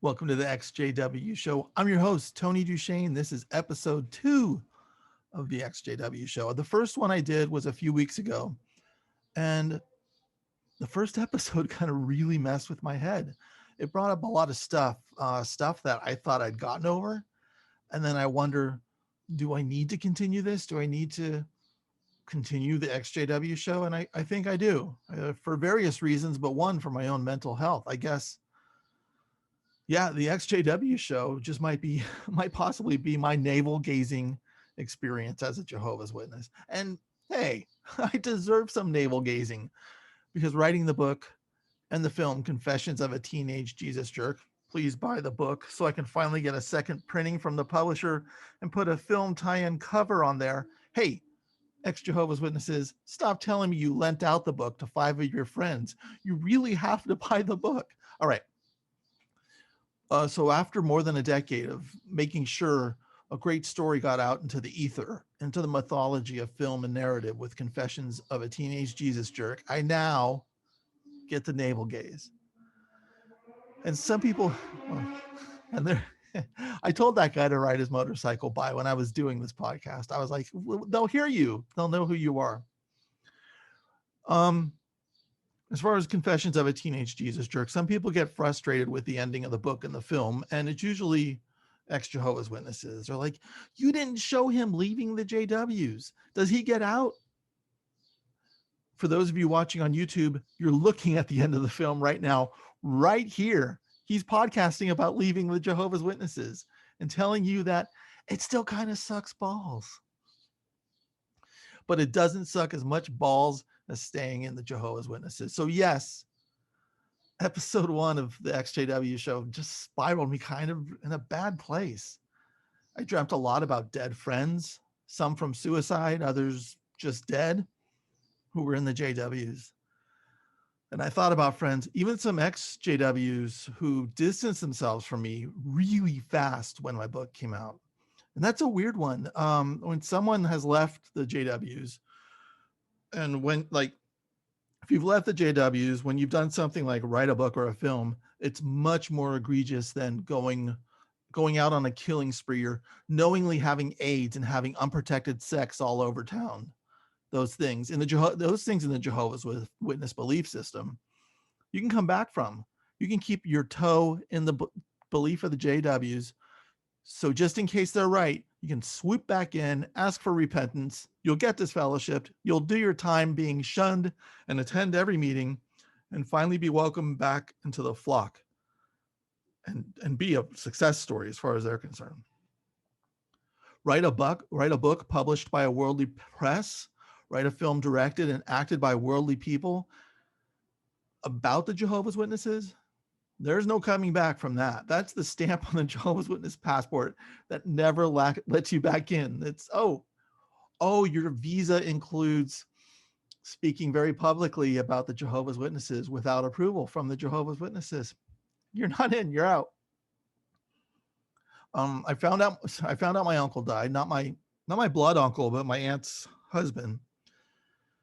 Welcome to the ExJW Show. I'm your host, Tony DuShane. This is episode 2 of the ExJW Show. The first one I did was a few weeks ago, and the first episode kind of really messed with my head. It brought up a lot of stuff that I thought I'd gotten over, and then I wonder, do I need to continue this? Do I need to continue the ExJW Show? And I think I do, for various reasons, but one, for my own mental health, I guess. Yeah, the ExJW Show just might possibly be my navel gazing experience as a Jehovah's Witness. And hey, I deserve some navel gazing because writing the book and the film Confessions of a Teenage Jesus Jerk, please buy the book so I can finally get a second printing from the publisher and put a film tie-in cover on there. Hey, ex-Jehovah's Witnesses, stop telling me you lent out the book to 5 of your friends. You really have to buy the book. All right. So after more than a decade of making sure a great story got out into the ether, into the mythology of film and narrative with Confessions of a Teenage Jesus Jerk, I now get the navel gaze. And some people, well, and they're, I told that guy to ride his motorcycle by when I was doing this podcast. I was like, they'll hear you. They'll know who you are. As far as Confessions of a Teenage Jesus Jerk, some people get frustrated with the ending of the book and the film, and it's usually ex-Jehovah's Witnesses. They're like, you didn't show him leaving the JWs. Does he get out? For those of you watching on YouTube, you're looking at the end of the film right now, right here. He's podcasting about leaving the Jehovah's Witnesses and telling you that it still kind of sucks balls. But it doesn't suck as much balls as staying in the Jehovah's Witnesses. So yes, episode 1 of the ExJW Show just spiraled me kind of in a bad place. I dreamt a lot about dead friends, some from suicide, others just dead, who were in the JWs. And I thought about friends, even some ex-JWs who distanced themselves from me really fast when my book came out. And that's a weird one. When someone has left the JWs, and when, like, if you've left the JWs, when you've done something like write a book or a film, it's much more egregious than going out on a killing spree or knowingly having AIDS and having unprotected sex all over town. Those things in the Jehovah's Witness belief system, you can come back from. You can keep your toe in the belief of the JWs. So just in case they're right, you can swoop back in, ask for repentance. You'll get disfellowshipped. You'll do your time being shunned and attend every meeting and finally be welcomed back into the flock and be a success story as far as they're concerned. Write a book published by a worldly press, write a film directed and acted by worldly people about the Jehovah's Witnesses. There's no coming back from that. That's the stamp on the Jehovah's Witness passport that never lets you back in. It's, oh, your visa includes speaking very publicly about the Jehovah's Witnesses without approval from the Jehovah's Witnesses. You're not in, you're out. I found out my uncle died, not my blood uncle, but my aunt's husband.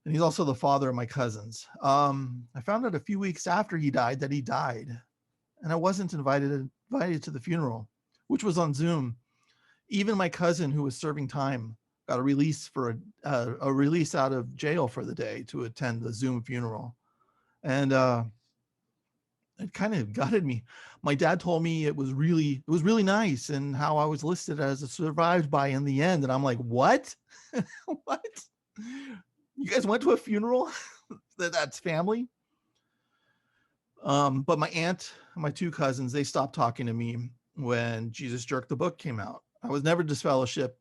And he's also the father of my cousins. I found out a few weeks after he died that he died. And I wasn't invited to the funeral, which was on Zoom. Even my cousin, who was serving time, got a release a release out of jail for the day to attend the Zoom funeral, and it kind of gutted me. My dad told me it was really nice, and how I was listed as a survived by in the end, and I'm like, what? What? You guys went to a funeral? That's family? But my aunt and my 2 cousins, they stopped talking to me when Jesus Jerk the book came out. I was never disfellowshipped,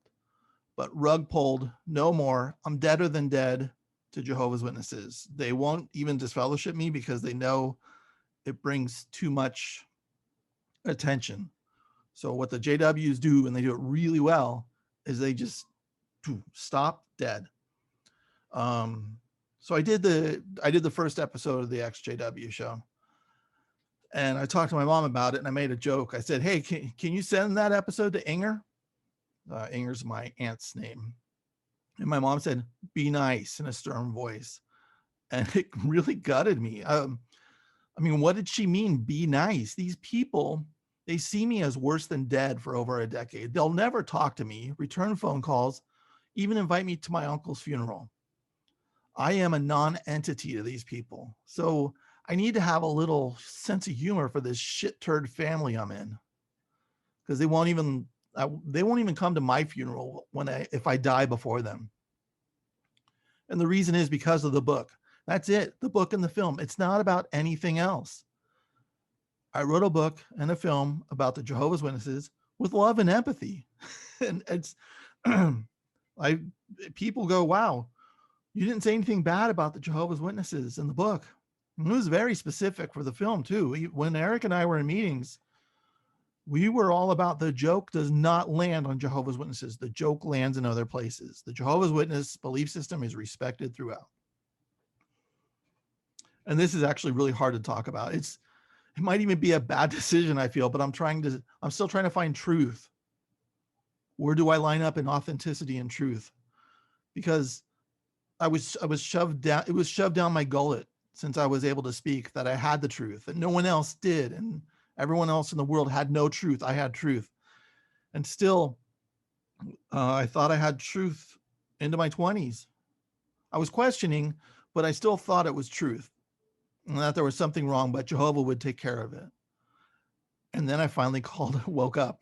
but rug pulled, no more. I'm deader than dead to Jehovah's Witnesses. They won't even disfellowship me because they know it brings too much attention. So what the JWs do, and they do it really well, is they just stop dead. So I did the first episode of the ExJW Show. And I talked to my mom about it, and I made a joke. I said, hey, can you send that episode to Inger? Inger's my aunt's name. And my mom said, be nice, in a stern voice. And it really gutted me. I mean, what did she mean, be nice? These people They see me as worse than dead for over a decade. They'll never talk to me, return phone calls, even invite me to my uncle's funeral. I am a non-entity to these people. So I need to have a little sense of humor for this shit turd family I'm in. Because they won't even come to my funeral if I die before them. And the reason is because of the book. That's it. The book and the film. It's not about anything else. I wrote a book and a film about the Jehovah's Witnesses with love and empathy. And it's people go, wow, you didn't say anything bad about the Jehovah's Witnesses in the book. And it was very specific for the film too. When Eric and I were in meetings, we were all about the joke does not land on Jehovah's Witnesses. The joke lands in other places. The Jehovah's Witness belief system is respected throughout. And this is actually really hard to talk about. It might even be a bad decision, I feel, but I'm still trying to find truth. Where do I line up in authenticity and truth? Because I was shoved down. It was shoved down my gullet since I was able to speak that I had the truth and no one else did. And everyone else in the world had no truth. I had truth. And still, I thought I had truth into my 20s. I was questioning, but I still thought it was truth and that there was something wrong, but Jehovah would take care of it. And then I finally woke up,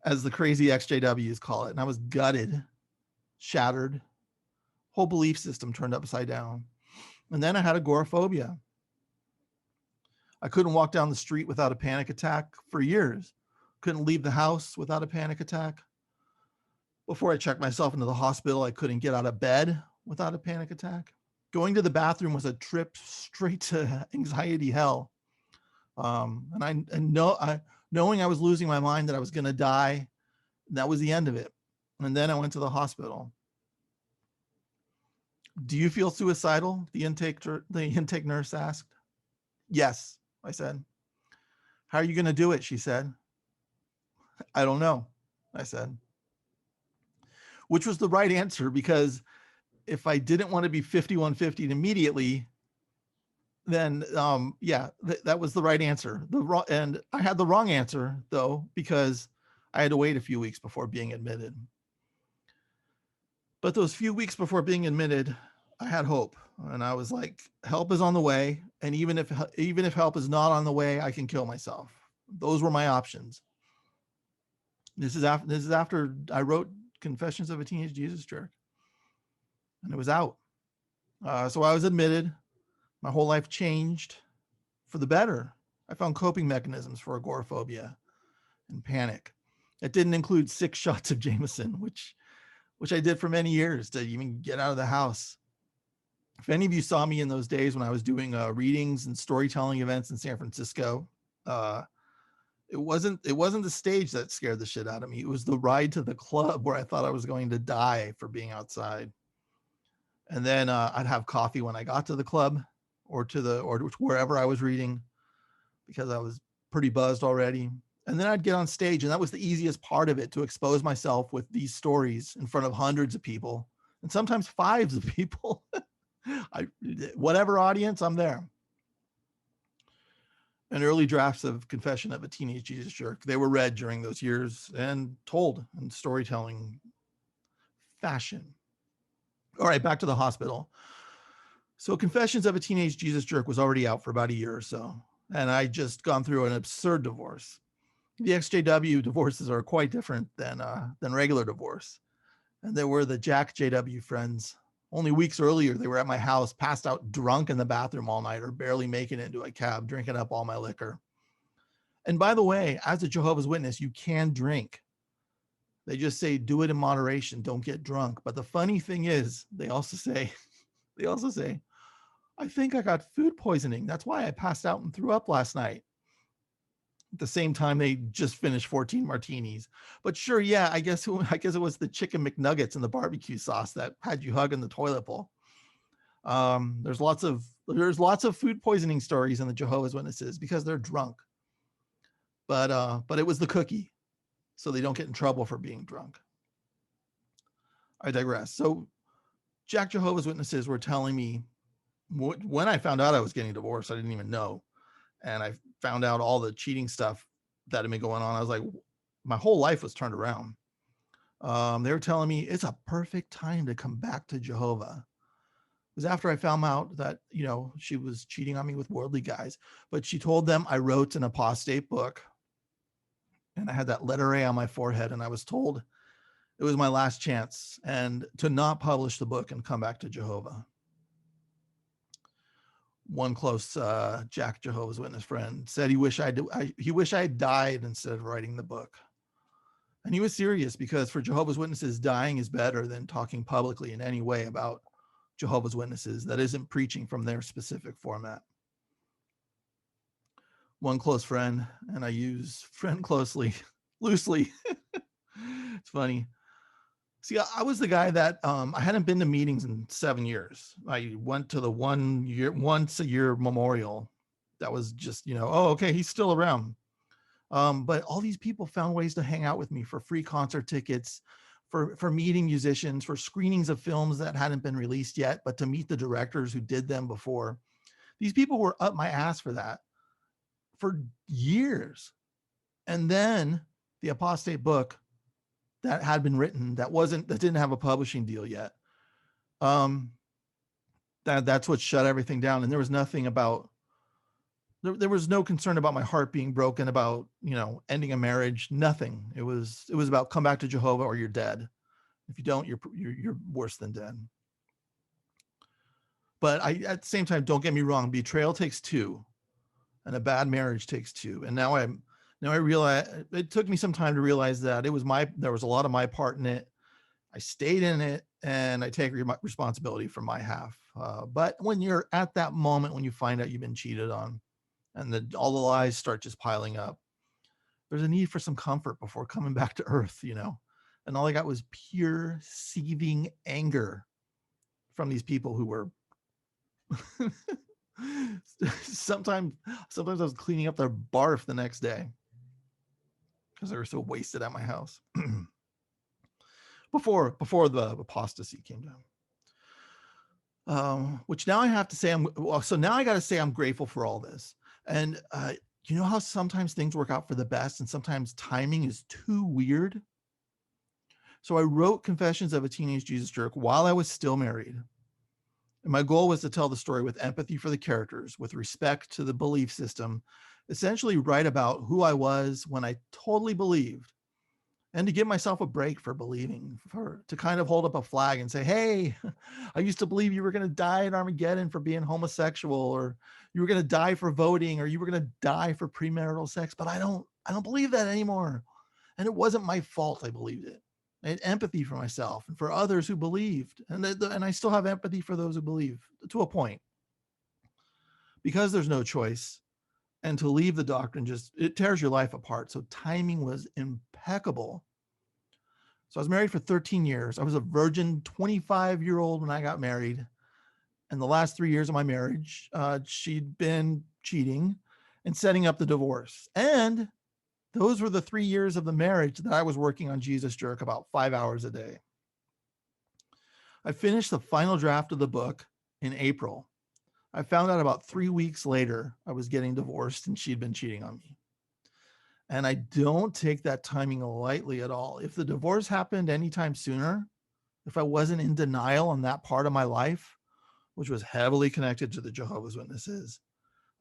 as the crazy ExJWs call it. And I was gutted, shattered, whole belief system turned upside down. And then I had agoraphobia. I couldn't walk down the street without a panic attack for years. Couldn't leave the house without a panic attack. Before I checked myself into the hospital, I couldn't get out of bed without a panic attack. Going to the bathroom was a trip straight to anxiety hell. Knowing I was losing my mind, that I was going to die, that was the end of it. And then I went to the hospital. Do you feel suicidal? The intake nurse asked. Yes, I said. How are you going to do it? She said. I don't know, I said. Which was the right answer, because if I didn't want to be 5150 immediately, then that was the right answer. And I had the wrong answer though, because I had to wait a few weeks before being admitted. But those few weeks before being admitted, I had hope, and I was like, help is on the way. And even if help is not on the way, I can kill myself. Those were my options. This is after I wrote Confessions of a Teenage Jesus Jerk, and it was out. So I was admitted. My whole life changed for the better. I found coping mechanisms for agoraphobia and panic. It didn't include 6 shots of Jameson, which I did for many years to even get out of the house. If any of you saw me in those days when I was doing readings and storytelling events in San Francisco, it wasn't the stage that scared the shit out of me. It was the ride to the club where I thought I was going to die for being outside. And then I'd have coffee when I got to the club or wherever I was reading, because I was pretty buzzed already. And then I'd get on stage, and that was the easiest part of it, to expose myself with these stories in front of hundreds of people, and sometimes fives of people. Whatever audience, I'm there. And early drafts of Confession of a Teenage Jesus Jerk, they were read during those years and told in storytelling fashion. All right, back to the hospital. So Confessions of a Teenage Jesus Jerk was already out for about a year or so, and I just gone through an absurd divorce. The ExJW divorces are quite different than regular divorce. And there were the Jack JW friends. Only weeks earlier, they were at my house, passed out drunk in the bathroom all night, or barely making it into a cab, drinking up all my liquor. And by the way, as a Jehovah's Witness, you can drink. They just say, do it in moderation, don't get drunk. But the funny thing is, they also say, I think I got food poisoning. That's why I passed out and threw up last night. At the same time, they just finished 14 martinis. But sure, yeah, I guess it was the chicken McNuggets and the barbecue sauce that had you hugging the toilet bowl. There's lots of food poisoning stories in the Jehovah's Witnesses because they're drunk. But it was the cookie, so they don't get in trouble for being drunk. I digress. So Jack Jehovah's Witnesses were telling me, when I found out I was getting divorced, I didn't even know. And I found out all the cheating stuff that had been going on. I was like, my whole life was turned around. They were telling me it's a perfect time to come back to Jehovah. It was after I found out that, you know, she was cheating on me with worldly guys, but she told them I wrote an apostate book and I had that letter A on my forehead, and I was told it was my last chance and to not publish the book and come back to Jehovah. One close Jack Jehovah's Witness friend said he wished I had died instead of writing the book. And he was serious, because for Jehovah's Witnesses, dying is better than talking publicly in any way about Jehovah's Witnesses that isn't preaching from their specific format. One close friend, and I use friend loosely. It's funny. See, I was the guy that I hadn't been to meetings in 7 years. I went to the once a year memorial. That was just, you know, oh, okay, he's still around. But all these people found ways to hang out with me for free concert tickets, for meeting musicians, for screenings of films that hadn't been released yet, but to meet the directors who did them before. These people were up my ass for that for years. And then the apostate book that had been written that didn't have a publishing deal yet. That's what shut everything down. And there was nothing about, there was no concern about my heart being broken, about, you know, ending a marriage, nothing. It was about come back to Jehovah or you're dead. If you don't, you're worse than dead. But at the same time, don't get me wrong, betrayal takes two and a bad marriage takes two. And now I realize, it took me some time to realize that there was a lot of my part in it. I stayed in it and I take responsibility for my half. But when you're at that moment, when you find out you've been cheated on and all the lies start just piling up, there's a need for some comfort before coming back to earth, you know? And all I got was pure seething anger from these people who were sometimes I was cleaning up their barf the next day because they were so wasted at my house before the apostasy came down. Which now I have to say, now I got to say I'm grateful for all this. And you know how sometimes things work out for the best and sometimes timing is too weird? So I wrote Confessions of a Teenage Jesus Jerk while I was still married. And my goal was to tell the story with empathy for the characters, with respect to the belief system, essentially write about who I was when I totally believed, and to give myself a break for believing, to kind of hold up a flag and say, hey, I used to believe you were going to die in Armageddon for being homosexual, or you were going to die for voting, or you were going to die for premarital sex, but I don't believe that anymore. And it wasn't my fault I believed it. I had empathy for myself and for others who believed. And I still have empathy for those who believe to a point. Because there's no choice. And to leave the doctrine, it tears your life apart. So timing was impeccable. So I was married for 13 years. I was a virgin 25-year-old when I got married. And the last 3 years of my marriage, she'd been cheating and setting up the divorce. And those were the 3 years of the marriage that I was working on Jesus Jerk about 5 hours a day. I finished the final draft of the book in April. I found out about 3 weeks later I was getting divorced and she'd been cheating on me. And I don't take that timing lightly at all. If the divorce happened anytime sooner, if I wasn't in denial on that part of my life, which was heavily connected to the Jehovah's Witnesses,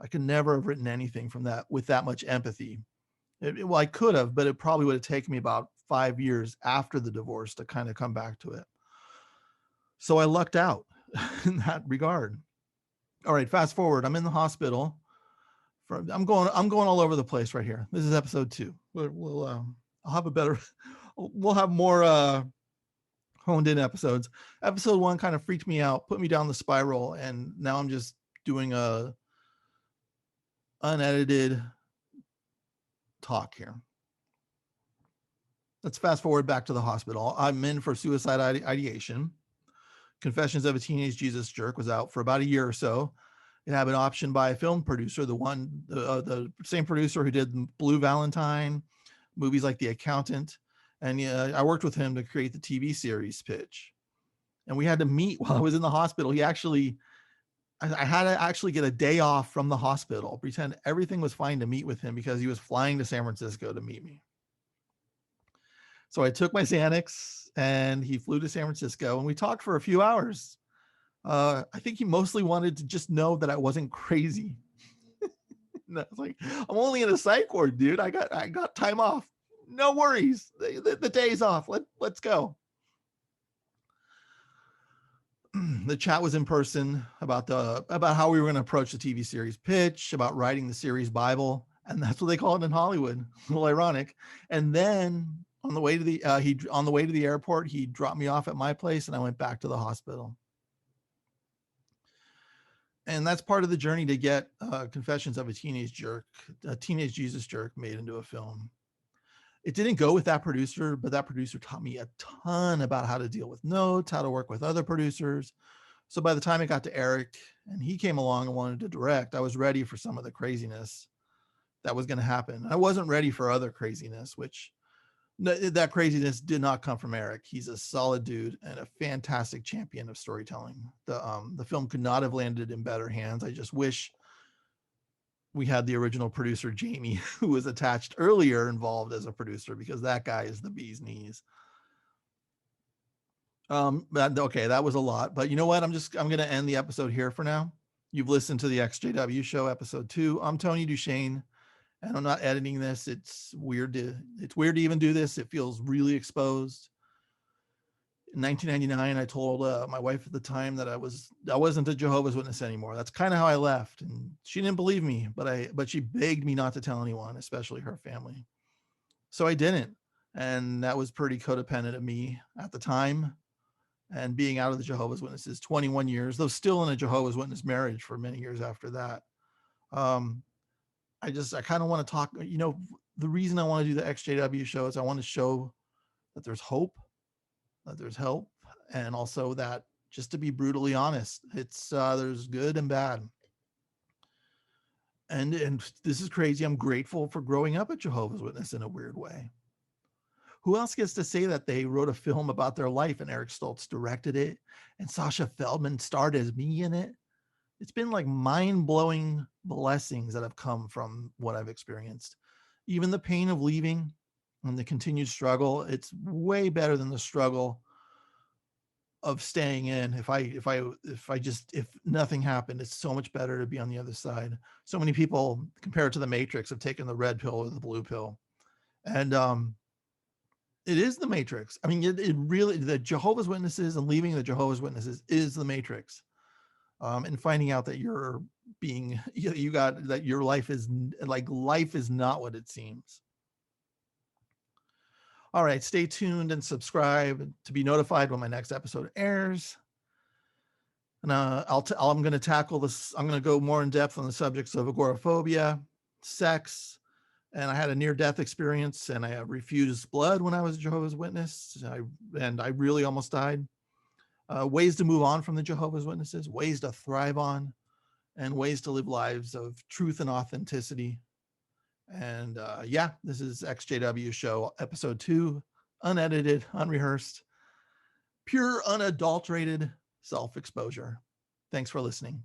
I could never have written anything from that with that much empathy. Well, I could have, but it probably would have taken me about 5 years after the divorce to kind of come back to it. So I lucked out in that regard. All right, fast forward. I'm in the hospital. I'm going all over the place right here. This is episode 2. We'll have more honed in episodes. Episode 1 kind of freaked me out, put me down the spiral, and now I'm just doing a unedited talk here. Let's fast forward back to the hospital. I'm in for suicide ideation. Confessions of a Teenage Jesus Jerk was out for about a year or so. It had been optioned by a film producer, the same producer who did Blue Valentine, movies like The Accountant. And I worked with him to create the TV series pitch. And we had to meet while I was in the hospital. He actually I had to actually get a day off from the hospital, pretend everything was fine to meet with him because he was flying to San Francisco to meet me. So I took my Xanax and he flew to San Francisco and we talked for a few hours. I think he mostly wanted to just know that I wasn't crazy. And I was like, I'm only in a psych ward, dude. I got time off. No worries. The day's off. Let's go. The chat was in person about how we were going to approach the TV series pitch, about writing the series Bible, and that's what they call it in Hollywood. A little ironic. And then on the way to the airport, he dropped me off at my place, and I went back to the hospital. And that's part of the journey to get Confessions of a Teenage Jesus Jerk made into a film. It didn't go with that producer, but that producer taught me a ton about how to deal with notes, how to work with other producers. So by the time it got to Eric and he came along and wanted to direct, I was ready for some of the craziness that was going to happen. I wasn't ready for other craziness, which that craziness did not come from Eric. He's a solid dude and a fantastic champion of storytelling. The film could not have landed in better hands. I just wish we had the original producer, Jamie, who was attached earlier, involved as a producer, because that guy is the bee's knees. But okay, that was a lot, but you know what? I'm going to end the episode here for now. You've listened to the ExJW Show, episode 2. I'm Tony DuShane, and I'm not editing this. It's weird to even do this. It feels really exposed. In 1999, I told my wife at the time that I wasn't a Jehovah's Witness anymore. That's kind of how I left, and she didn't believe me, but she begged me not to tell anyone, especially her family. So I didn't, and that was pretty codependent of me at the time. And being out of the Jehovah's Witnesses 21 years, though still in a Jehovah's Witness marriage for many years after that. I kind of want to talk. The reason I want to do the ExJW Show is I want to show that there's hope, that there's help, and also that, just to be brutally honest, it's there's good and bad. And this is crazy. I'm grateful for growing up a Jehovah's Witness in a weird way. Who else gets to say that they wrote a film about their life and Eric Stoltz directed it and Sasha Feldman starred as me in it? It's been like mind-blowing blessings that have come from what I've experienced. Even the pain of leaving and the continued struggle, it's way better than the struggle of staying in. If nothing happened, it's so much better to be on the other side. So many people compare it to the Matrix, have taken the red pill or the blue pill. And it is the Matrix. I mean, it really, the Jehovah's Witnesses and leaving the Jehovah's Witnesses is the Matrix. And finding out that that your life is not what it seems. All right, stay tuned and subscribe to be notified when my next episode airs. And I'm going to tackle this. I'm going to go more in depth on the subjects of agoraphobia, sex, and I had a near-death experience, and I refused blood when I was a Jehovah's Witness, and I really almost died. Ways to move on from the Jehovah's Witnesses, ways to thrive on, and ways to live lives of truth and authenticity. And this is ExJW Show, episode 2, unedited, unrehearsed, pure, unadulterated self-exposure. Thanks for listening.